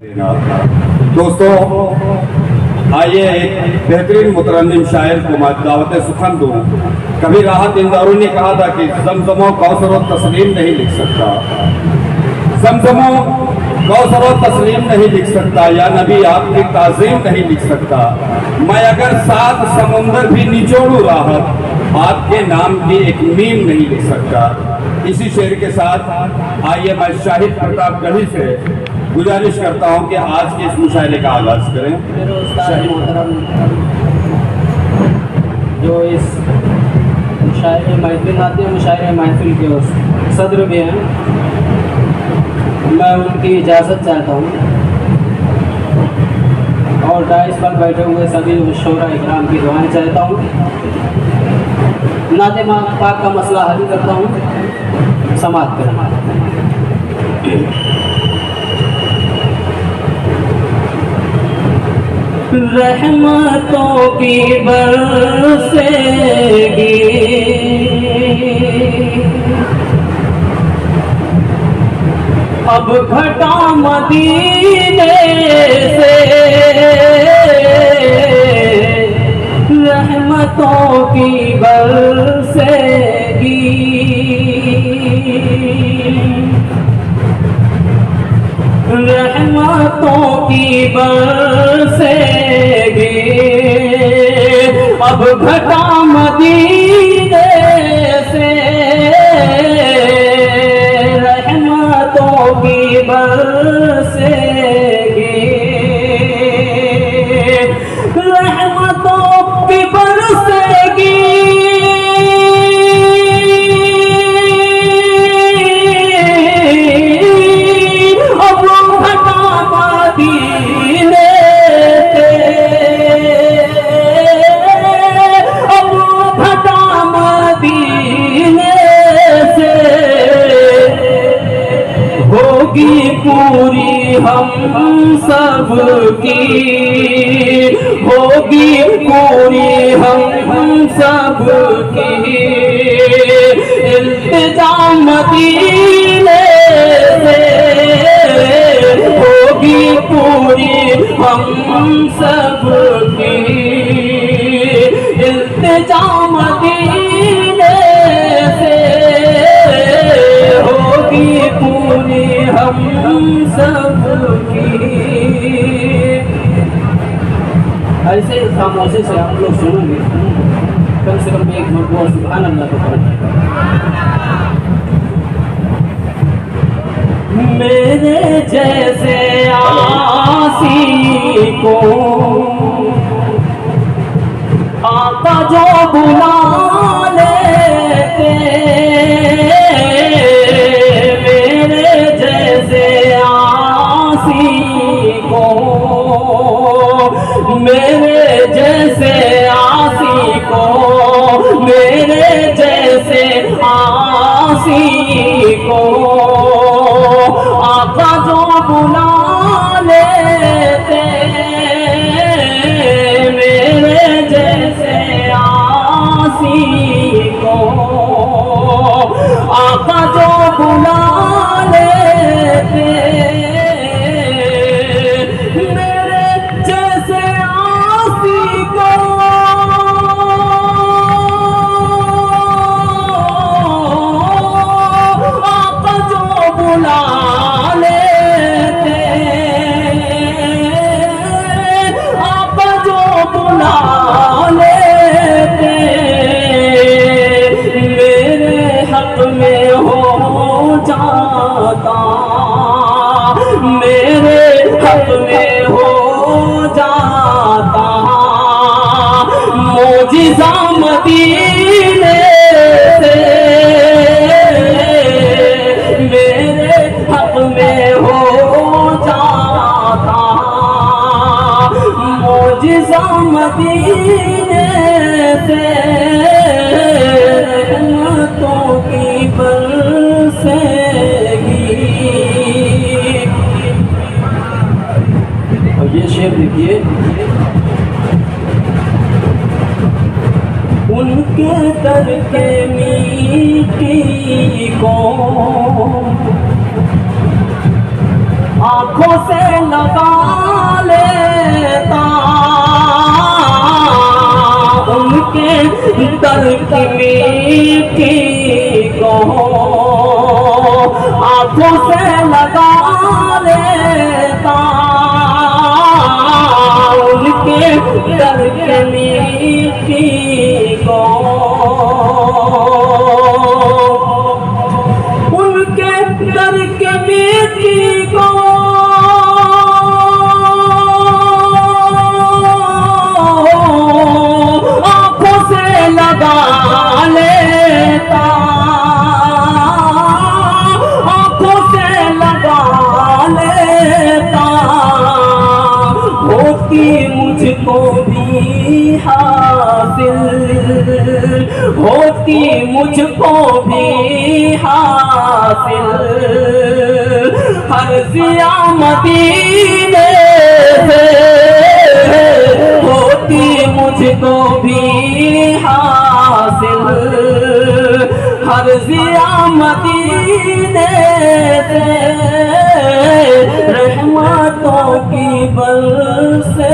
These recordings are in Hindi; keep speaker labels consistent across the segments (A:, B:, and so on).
A: दोस्तों आइए एक बेहतरीन मुतरन्निम शायर को मैं दावत सुखन दूँ। कभी राहत इंदारू ने कहा था कि ज़मज़मो कौसर और तस्लीम नहीं लिख सकता, ज़मज़मो कौसर और तस्लीम नहीं लिख सकता, या नबी आपकी ताज़ीम नहीं लिख सकता। मैं अगर 7 समुंदर भी निचोड़ूं राहत, आपके नाम की एक मीम नहीं लिख सकता। इसी शेर के साथ आइए मैं शाहिद प्रताप गढ़ी से गुजारिश करता हूं कि आज के इस मुशायरे का आगाज करें।
B: जो इस मुशायरे महफिल आते हैं, मुशायरे महफिल के सदर भी हैं, मैं उनकी इजाज़त चाहता हूँ और डाइस पर बैठे हुए सभी शोरा इकराम की दुआएं चाहता हूँ। नाते पाक का मसला हल करता हूँ, समाप्त करें। रहमतों की बरसेगी अब घटा मदीने से, रहमतों की बरसेगी रहमतों की बरसेगी अब घटा मदीने से, रहमतों की बरसेगी रहमतों की बरसेगी पूरी हम सब की, होगी पूरी हम सब की इल्तिजा मदीने से, होगी पूरी हम सब की इल्तिजा मदीने से, होगी पूरी हम सब की। ऐसे खामोशी से आप लोग सुनोगे, कम से कम एक मरतबा सुभान अल्लाह को पढ़ें। मेरे जैसे आसी को आका जो बुला लेते, मेरे जैसे आसी को, मेरे जैसे आसी को आका जो बुला लेते, मेरे जैसे आसी को आका जो बुला लेते, मेरे हक में हो जाता मोजिज़ा मदीने से, मेरे हक में हो जाता मोजिज़ा मदीने से, रहमतों की बरसेगी। ये शेर देखिए, उनके दर के मीठी को आंखों से लगा की मीठी को आंखों से लगा लेता, उनके दर की मीठी को, उनके दर की मीठी को आंखों से लगा लेता, आंखों से लगा लेता, होती मुझको भी हासिल, होती मुझको भी हासिल हर ज़िया मदीने से, होती मुझको भी हासिल हर ज़िया मदीने से, रहमतों की बरसेगी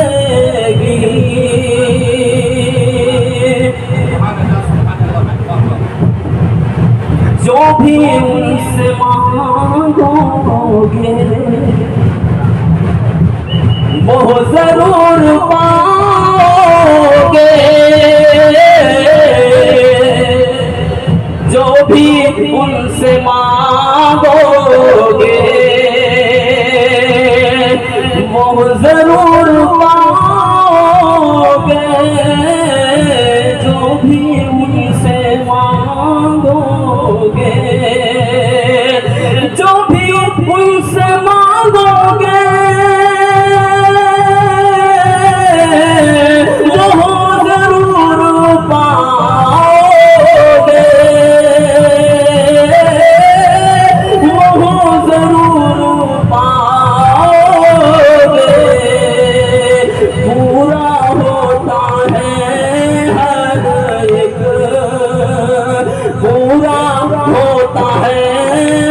B: जो भी उनसे मांगोगे वो जरूर पाओगे, जो भी उनसे मांगोगे वो जरूर पाओगे, जो भी उनसे मांगोगे, जो भी उनसे मांगोगे वो जरूर पाओगे, वो जरूर पाओगे। पूरा होता है हर एक, पूरा होता है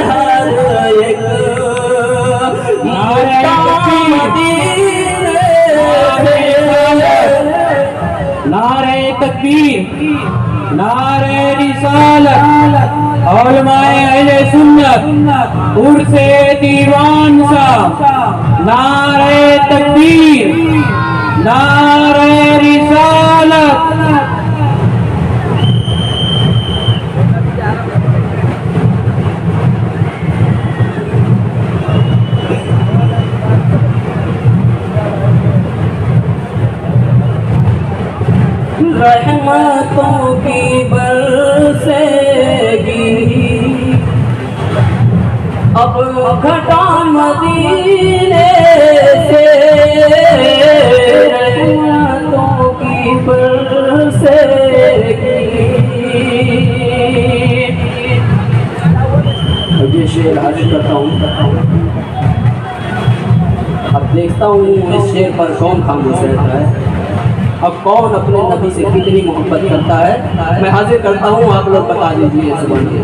B: हर एक, नारे तकबीर, नारे रिसालत, उलमाए अहले सुन्नत, उर्से दीवान सा, नारे तकबीर, नारे रिसालत। रहमतों की बरसेगी अब घटा मदीने से, रहमतों की बरसेगी। अब ये शेर हाजिर करता हूँ, अब देखता हूँ इस शेर पर कौन खामोश रहता है, अब कौन अपने नबी से कितनी मोहब्बत करता है। मैं हाजिर करता हूँ, आप लोग बता दीजिए जुबान के।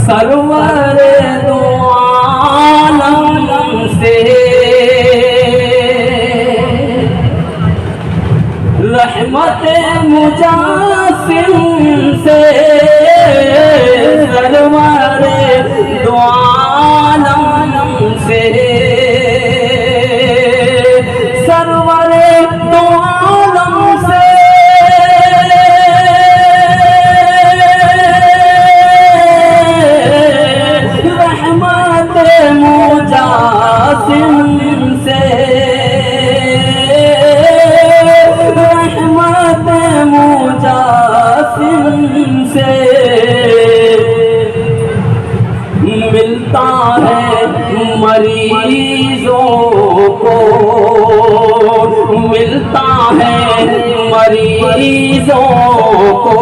B: सरवर दो आलम से रहमत मुजासिम से, सरवर दो आलम से, सरवर दो आलम से, रहमत मुजासिम से, रहमत मुजासिम से मिलता है मरीजों को, मिलता है मरीजों को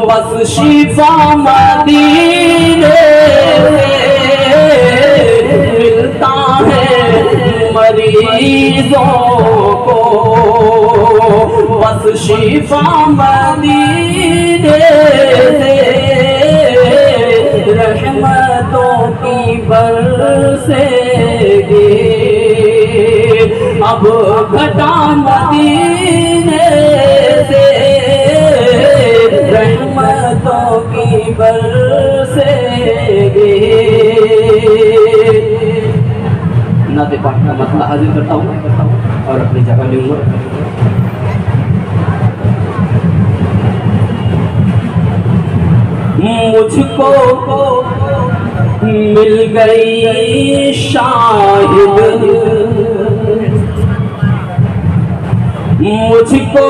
B: बस शिफा मदीने से, मिलता है मरीजों को बस शिफा मदीने से, रहमतों की बरसेगी अब घटा मदीने की बरसेगी। नाते पाक का मतलब हाजिर करता हूँ और अपनी जगह लूँगा। मुझको मिल गई शाहिद, मुझको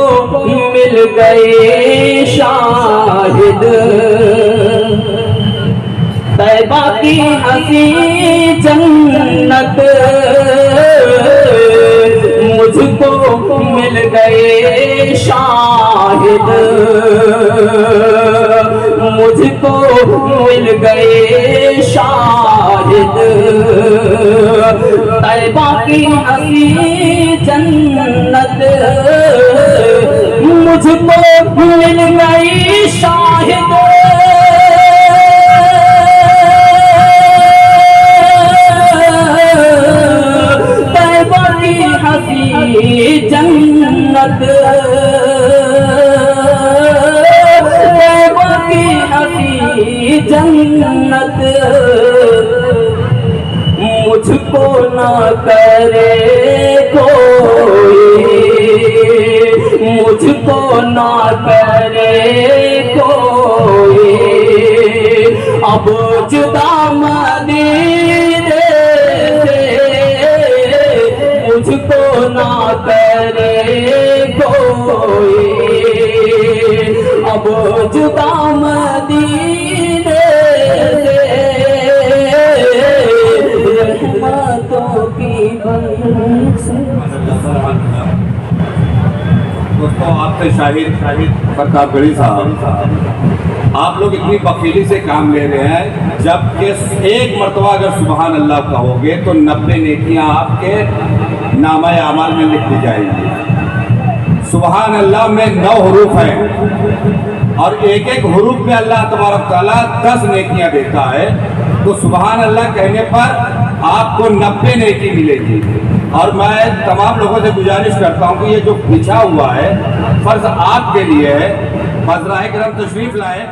B: मिल गए शाहिद, तैबा की हंसी जन्नत। मुझको मिल गए शाहिद, मुझको मिल गए शाहिद, तैबा की हंसी जन्नत। मुझको मिल गई शाहिद, तैबा की हंसी जन्नत, तैबा की हंसी जन्नत। मुझको ना करे कोई, मुझको ना करे कोई, अब जुदा मदीने से। मुझको ना करे कोई, अब जुदा मदीने से। रहमतों की
A: दोस्तों, आपसे शाहिद प्रतापगढ़ी साहब, आप लोग इतनी बखीली से काम ले रहे हैं, जबकि एक मरतबा अगर सुबहान अल्लाह कहोगे तो 90 नेकियां आपके नामा आमाल में लिख दी जाएंगी। सुबहान अल्लाह में 9 हरूफ हैं और एक एक हरूफ में अल्लाह तबारक ताला 10 नेकियां देता है। तो सुबहान अल्लाह कहने पर आपको 90 नेकी मिलेगी। और मैं तमाम लोगों से गुजारिश करता हूं कि ये जो बिछा हुआ है फर्ज आपके लिए है, फजराए करम तशरीफ लाए।